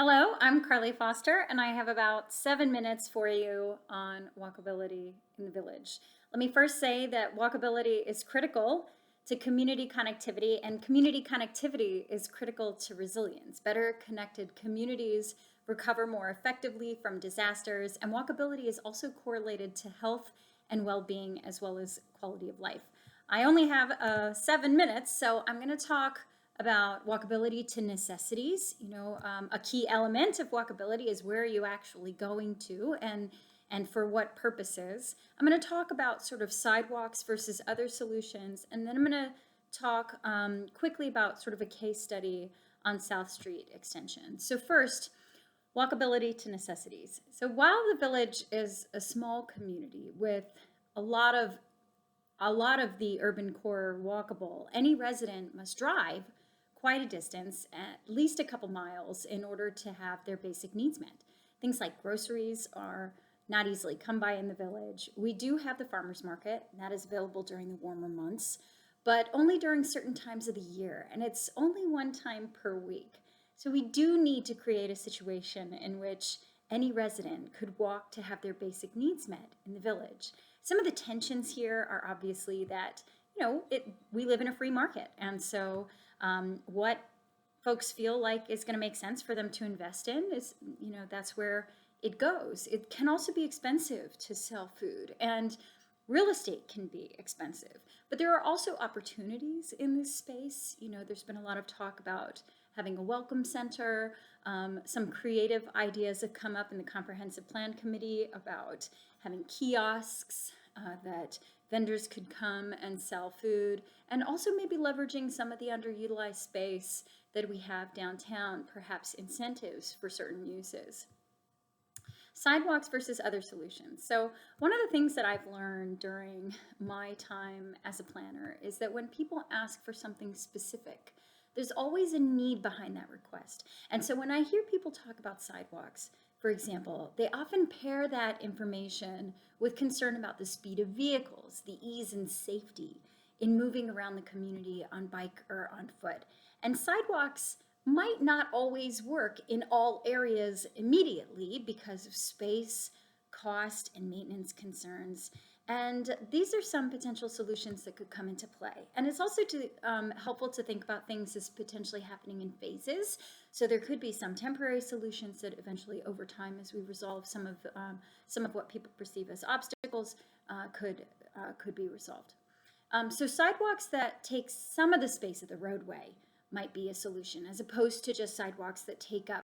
Hello, I'm Carly Foster, and I have about 7 minutes for you on walkability in the village. Let me first say that walkability is critical to community connectivity, and community connectivity is critical to resilience. Better connected communities recover more effectively from disasters, and walkability is also correlated to health and well being as well as quality of life. I only have 7 minutes, so I'm going to talk about walkability to necessities. A key element of walkability is where are you actually going to and for what purposes. I'm going to talk about sort of sidewalks versus other solutions, and then I'm going to talk quickly about sort of a case study on South Street Extension. So first, walkability to necessities. So while the village is a small community with a lot of the urban core walkable, any resident must drive quite a distance, at least a couple miles, in order to have their basic needs met. Things like groceries are not easily come by in the village. We do have the farmers market, and that is available during the warmer months, but only during certain times of the year, and it's only one time per week. So we do need to create a situation in which any resident could walk to have their basic needs met in the village. Some of the tensions here are obviously that, we live in a free market, and so what folks feel like is going to make sense for them to invest in is, that's where it goes. It can also be expensive to sell food, and real estate can be expensive. But there are also opportunities in this space. There's been a lot of talk about having a welcome center. Some creative ideas have come up in the Comprehensive Plan Committee about having kiosks that vendors could come and sell food, and also maybe leveraging some of the underutilized space that we have downtown, perhaps incentives for certain uses. Sidewalks versus other solutions. So one of the things that I've learned during my time as a planner is that when people ask for something specific, there's always a need behind that request. And so when I hear people talk about sidewalks, for example, they often pair that information with concern about the speed of vehicles, the ease and safety in moving around the community on bike or on foot. And sidewalks might not always work in all areas immediately because of space, cost, and maintenance concerns. And these are some potential solutions that could come into play. And it's also helpful to think about things as potentially happening in phases. So there could be some temporary solutions that eventually, over time, as we resolve some of what people perceive as obstacles, could be resolved. So sidewalks that take some of the space of the roadway might be a solution, as opposed to just sidewalks that take up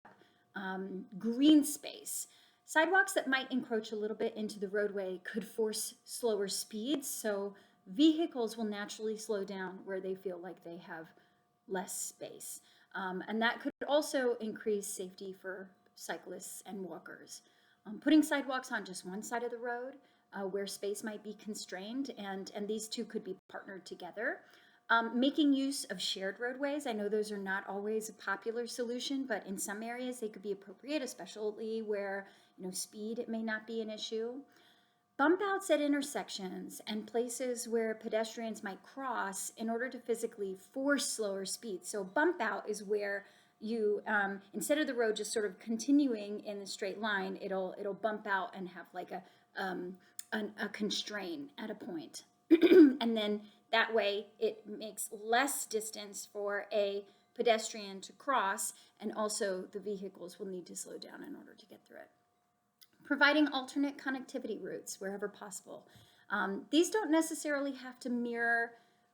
green space. Sidewalks that might encroach a little bit into the roadway could force slower speeds, so vehicles will naturally slow down where they feel like they have less space. And that could also increase safety for cyclists and walkers. Putting sidewalks on just one side of the road where space might be constrained, and these two could be partnered together. Making use of shared roadways. I know those are not always a popular solution, but in some areas they could be appropriate, especially where speed may not be an issue. Bump outs at intersections and places where pedestrians might cross in order to physically force slower speed. So bump out is where you, instead of the road just sort of continuing in a straight line, it'll bump out and have like a constraint at a point. And then that way it makes less distance for a pedestrian to cross, and also the vehicles will need to slow down in order to get through it. Providing alternate connectivity routes wherever possible. These don't necessarily have to mirror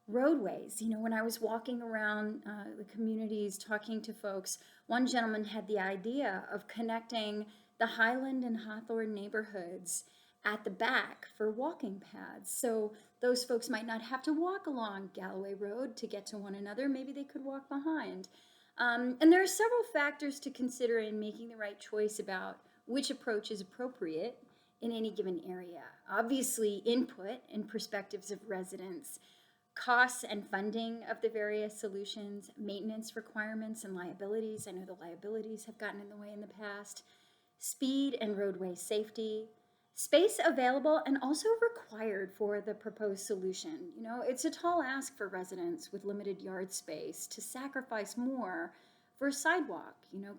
roadways. When I was walking around the communities talking to folks, one gentleman had the idea of connecting the Highland and Hawthorne neighborhoods at the back for walking paths. So those folks might not have to walk along Galloway Road to get to one another. Maybe they could walk behind. And there are several factors to consider in making the right choice about which approach is appropriate in any given area. Obviously, input and perspectives of residents, costs and funding of the various solutions, maintenance requirements and liabilities. I know the liabilities have gotten in the way in the past. Speed and roadway safety. Space available and also required for the proposed solution. It's a tall ask for residents with limited yard space to sacrifice more for a sidewalk?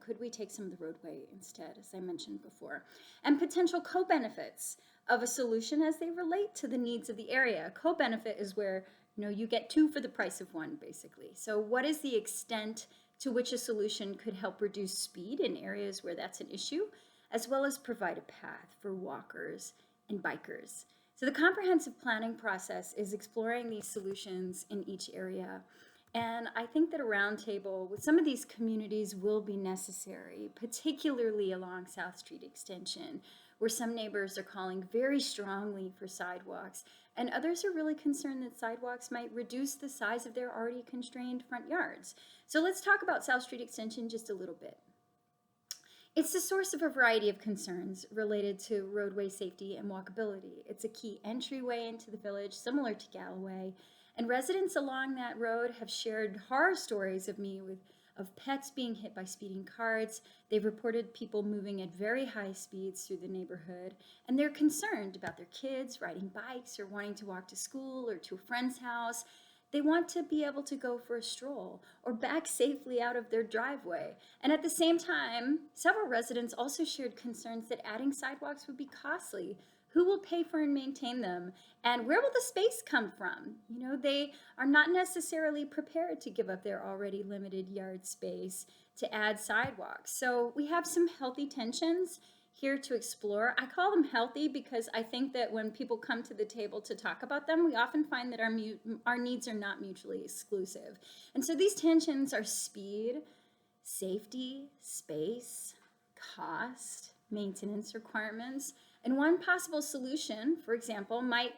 Could we take some of the roadway instead, as I mentioned before? And potential co-benefits of a solution as they relate to the needs of the area. Co-benefit is where, you get two for the price of one, basically. So what is the extent to which a solution could help reduce speed in areas where that's an issue, as well as provide a path for walkers and bikers? So the comprehensive planning process is exploring these solutions in each area. And I think that a roundtable with some of these communities will be necessary, particularly along South Street Extension, where some neighbors are calling very strongly for sidewalks, and others are really concerned that sidewalks might reduce the size of their already constrained front yards. So let's talk about South Street Extension just a little bit. It's the source of a variety of concerns related to roadway safety and walkability. It's a key entryway into the village, similar to Galloway, and residents along that road have shared horror stories of pets being hit by speeding cars. They've reported people moving at very high speeds through the neighborhood, and they're concerned about their kids riding bikes or wanting to walk to school or to a friend's house. They want to be able to go for a stroll or back safely out of their driveway. And at the same time, several residents also shared concerns that adding sidewalks would be costly. Who will pay for and maintain them? And where will the space come from? They are not necessarily prepared to give up their already limited yard space to add sidewalks. So we have some healthy tensions here to explore. I call them healthy because I think that when people come to the table to talk about them, we often find that our needs are not mutually exclusive. And so these tensions are speed, safety, space, cost, maintenance requirements. And one possible solution, for example, might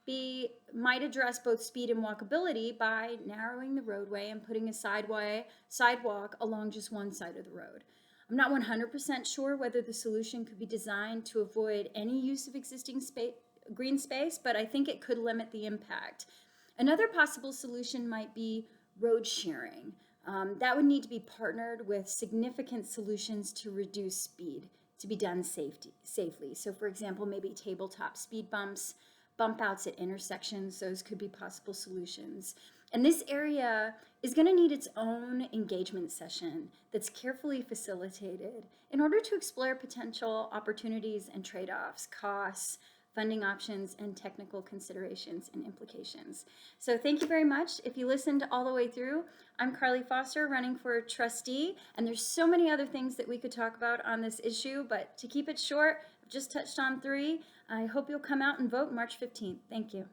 address both speed and walkability by narrowing the roadway and putting a sidewalk along just one side of the road. I'm not 100% sure whether the solution could be designed to avoid any use of existing green space, but I think it could limit the impact. Another possible solution might be road sharing. That would need to be partnered with significant solutions to reduce speed to be done safely. So for example, maybe tabletop speed bumps, bump outs at intersections, those could be possible solutions. And this area is going to need its own engagement session that's carefully facilitated in order to explore potential opportunities and trade-offs, costs, funding options, and technical considerations and implications. So thank you very much. If you listened all the way through, I'm Carly Foster, running for trustee, and there's so many other things that we could talk about on this issue, but to keep it short, I've just touched on 3. I hope you'll come out and vote March 15th. Thank you.